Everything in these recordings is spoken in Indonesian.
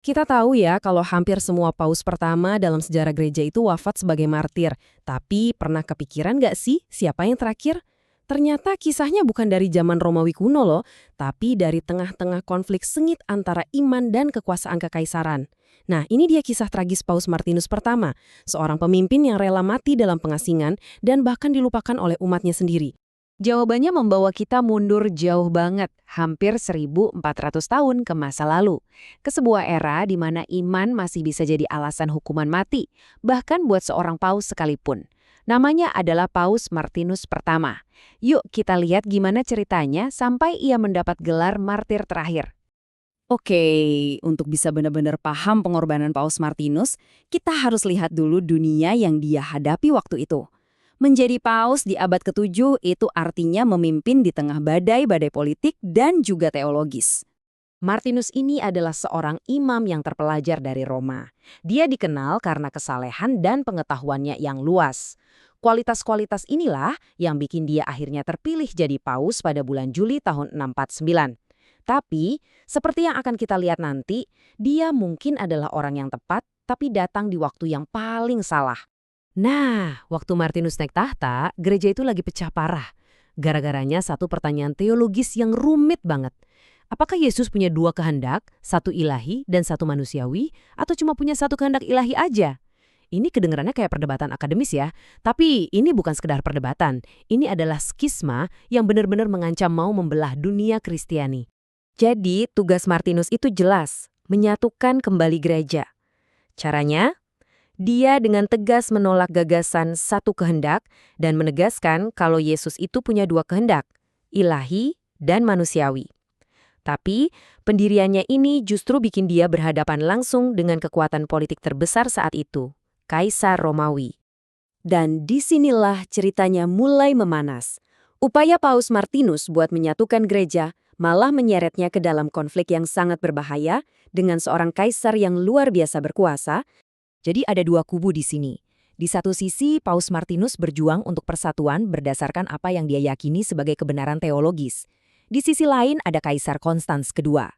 Kita tahu ya kalau hampir semua paus pertama dalam sejarah gereja itu wafat sebagai martir. Tapi pernah kepikiran nggak sih siapa yang terakhir? Ternyata kisahnya bukan dari zaman Romawi kuno loh, tapi dari tengah-tengah konflik sengit antara iman dan kekuasaan kekaisaran. Nah, ini dia kisah tragis Paus Martinus pertama, seorang pemimpin yang rela mati dalam pengasingan dan bahkan dilupakan oleh umatnya sendiri. Jawabannya membawa kita mundur jauh banget, hampir 1400 tahun ke masa lalu. Ke sebuah era di mana iman masih bisa jadi alasan hukuman mati, bahkan buat seorang paus sekalipun. Namanya adalah Paus Martinus pertama. Yuk kita lihat gimana ceritanya sampai ia mendapat gelar martir terakhir. Oke, untuk bisa benar-benar paham pengorbanan Paus Martinus, kita harus lihat dulu dunia yang dia hadapi waktu itu. Menjadi paus di abad ke-7 itu artinya memimpin di tengah badai-badai politik dan juga teologis. Martinus ini adalah seorang imam yang terpelajar dari Roma. Dia dikenal karena kesalehan dan pengetahuannya yang luas. Kualitas-kualitas inilah yang bikin dia akhirnya terpilih jadi paus pada bulan Juli tahun 649. Tapi, seperti yang akan kita lihat nanti, dia mungkin adalah orang yang tepat, tapi datang di waktu yang paling salah. Nah, waktu Martinus naik tahta, gereja itu lagi pecah parah. Gara-garanya satu pertanyaan teologis yang rumit banget. Apakah Yesus punya dua kehendak, satu ilahi dan satu manusiawi, atau cuma punya satu kehendak ilahi aja? Ini kedengarannya kayak perdebatan akademis ya, tapi ini bukan sekedar perdebatan. Ini adalah skisma yang benar-benar mengancam mau membelah dunia Kristiani. Jadi, tugas Martinus itu jelas, menyatukan kembali gereja. Caranya, dia dengan tegas menolak gagasan satu kehendak dan menegaskan kalau Yesus itu punya dua kehendak, ilahi dan manusiawi. Tapi, pendiriannya ini justru bikin dia berhadapan langsung dengan kekuatan politik terbesar saat itu, Kaisar Romawi. Dan disinilah ceritanya mulai memanas. Upaya Paus Martinus buat menyatukan gereja malah menyeretnya ke dalam konflik yang sangat berbahaya dengan seorang kaisar yang luar biasa berkuasa. Jadi ada dua kubu di sini. Di satu sisi, Paus Martinus berjuang untuk persatuan berdasarkan apa yang dia yakini sebagai kebenaran teologis. Di sisi lain ada Kaisar Konstans kedua.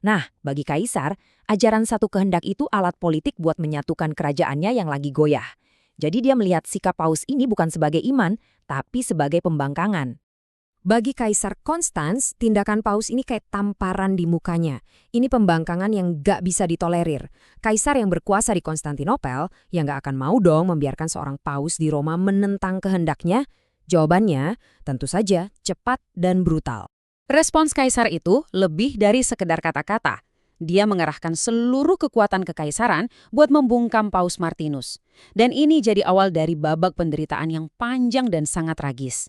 Nah, bagi Kaisar, ajaran satu kehendak itu alat politik buat menyatukan kerajaannya yang lagi goyah. Jadi dia melihat sikap Paus ini bukan sebagai iman, tapi sebagai pembangkangan. Bagi Kaisar Konstans, tindakan Paus ini kayak tamparan di mukanya. Ini pembangkangan yang gak bisa ditolerir. Kaisar yang berkuasa di Konstantinopel, yang gak akan mau dong membiarkan seorang Paus di Roma menentang kehendaknya. Jawabannya, tentu saja, cepat dan brutal. Respons Kaisar itu lebih dari sekedar kata-kata. Dia mengerahkan seluruh kekuatan kekaisaran buat membungkam Paus Martinus. Dan ini jadi awal dari babak penderitaan yang panjang dan sangat tragis.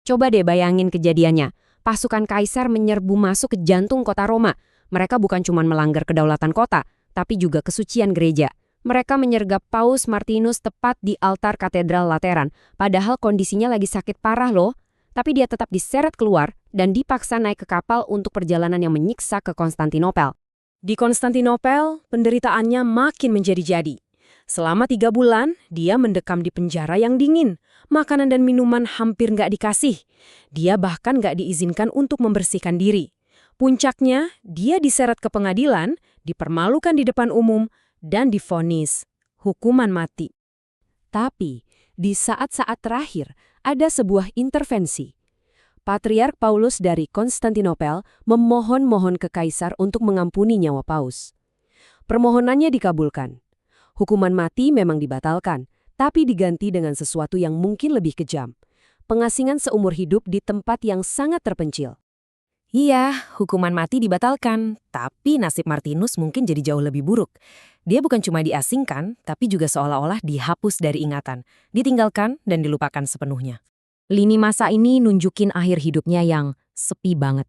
Coba deh bayangin kejadiannya. Pasukan kaisar menyerbu masuk ke jantung kota Roma. Mereka bukan cuma melanggar kedaulatan kota, tapi juga kesucian gereja. Mereka menyergap Paus Martinus tepat di altar Katedral Lateran, padahal kondisinya lagi sakit parah loh. Tapi dia tetap diseret keluar dan dipaksa naik ke kapal untuk perjalanan yang menyiksa ke Konstantinopel. Di Konstantinopel, penderitaannya makin menjadi-jadi. Selama 3 bulan, dia mendekam di penjara yang dingin. Makanan dan minuman hampir nggak dikasih. Dia bahkan nggak diizinkan untuk membersihkan diri. Puncaknya, dia diseret ke pengadilan, dipermalukan di depan umum, dan divonis hukuman mati. Tapi, di saat-saat terakhir, ada sebuah intervensi. Patriark Paulus dari Konstantinopel memohon-mohon ke Kaisar untuk mengampuni nyawa Paus. Permohonannya dikabulkan. Hukuman mati memang dibatalkan, tapi diganti dengan sesuatu yang mungkin lebih kejam. Pengasingan seumur hidup di tempat yang sangat terpencil. Iya, hukuman mati dibatalkan, tapi nasib Martinus mungkin jadi jauh lebih buruk. Dia bukan cuma diasingkan, tapi juga seolah-olah dihapus dari ingatan, ditinggalkan dan dilupakan sepenuhnya. Lini masa ini nunjukin akhir hidupnya yang sepi banget.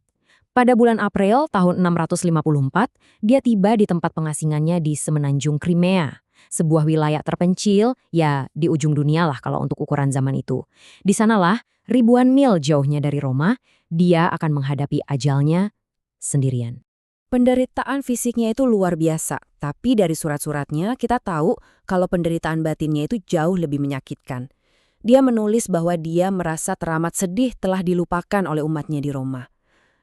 Pada bulan April tahun 654, dia tiba di tempat pengasingannya di semenanjung Crimea. Sebuah wilayah terpencil, ya di ujung dunia lah kalau untuk ukuran zaman itu. Di sanalah, ribuan mil jauhnya dari Roma, dia akan menghadapi ajalnya sendirian. Penderitaan fisiknya itu luar biasa, tapi dari surat-suratnya kita tahu kalau penderitaan batinnya itu jauh lebih menyakitkan. Dia menulis bahwa dia merasa teramat sedih telah dilupakan oleh umatnya di Roma.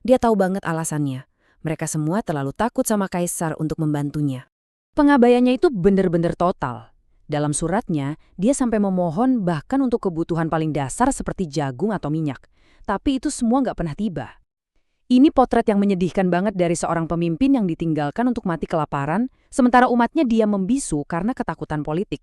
Dia tahu banget alasannya. Mereka semua terlalu takut sama Kaisar untuk membantunya. Pengabaiannya itu benar-benar total. Dalam suratnya, dia sampai memohon bahkan untuk kebutuhan paling dasar seperti jagung atau minyak. Tapi itu semua nggak pernah tiba. Ini potret yang menyedihkan banget dari seorang pemimpin yang ditinggalkan untuk mati kelaparan, sementara umatnya dia membisu karena ketakutan politik.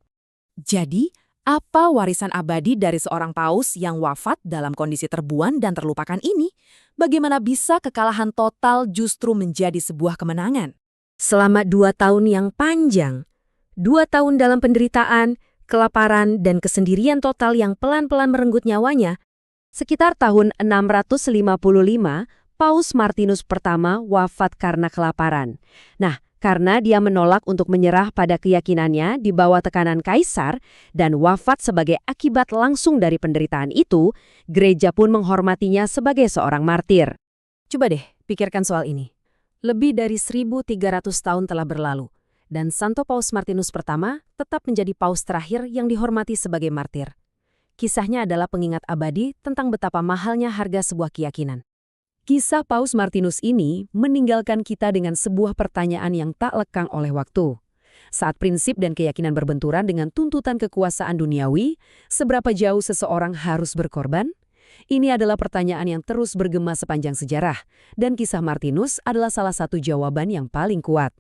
Jadi, apa warisan abadi dari seorang paus yang wafat dalam kondisi terbuan dan terlupakan ini? Bagaimana bisa kekalahan total justru menjadi sebuah kemenangan? Selama 2 tahun yang panjang, 2 tahun dalam penderitaan, kelaparan, dan kesendirian total yang pelan-pelan merenggut nyawanya, sekitar tahun 655, Paus Martinus pertama wafat karena kelaparan. Nah, karena dia menolak untuk menyerah pada keyakinannya di bawah tekanan kaisar dan wafat sebagai akibat langsung dari penderitaan itu, gereja pun menghormatinya sebagai seorang martir. Coba deh, pikirkan soal ini. Lebih dari 1.300 tahun telah berlalu, dan Santo Paus Martinus pertama tetap menjadi paus terakhir yang dihormati sebagai martir. Kisahnya adalah pengingat abadi tentang betapa mahalnya harga sebuah keyakinan. Kisah Paus Martinus ini meninggalkan kita dengan sebuah pertanyaan yang tak lekang oleh waktu. Saat prinsip dan keyakinan berbenturan dengan tuntutan kekuasaan duniawi, seberapa jauh seseorang harus berkorban? Ini adalah pertanyaan yang terus bergema sepanjang sejarah, dan kisah Martinus adalah salah satu jawaban yang paling kuat.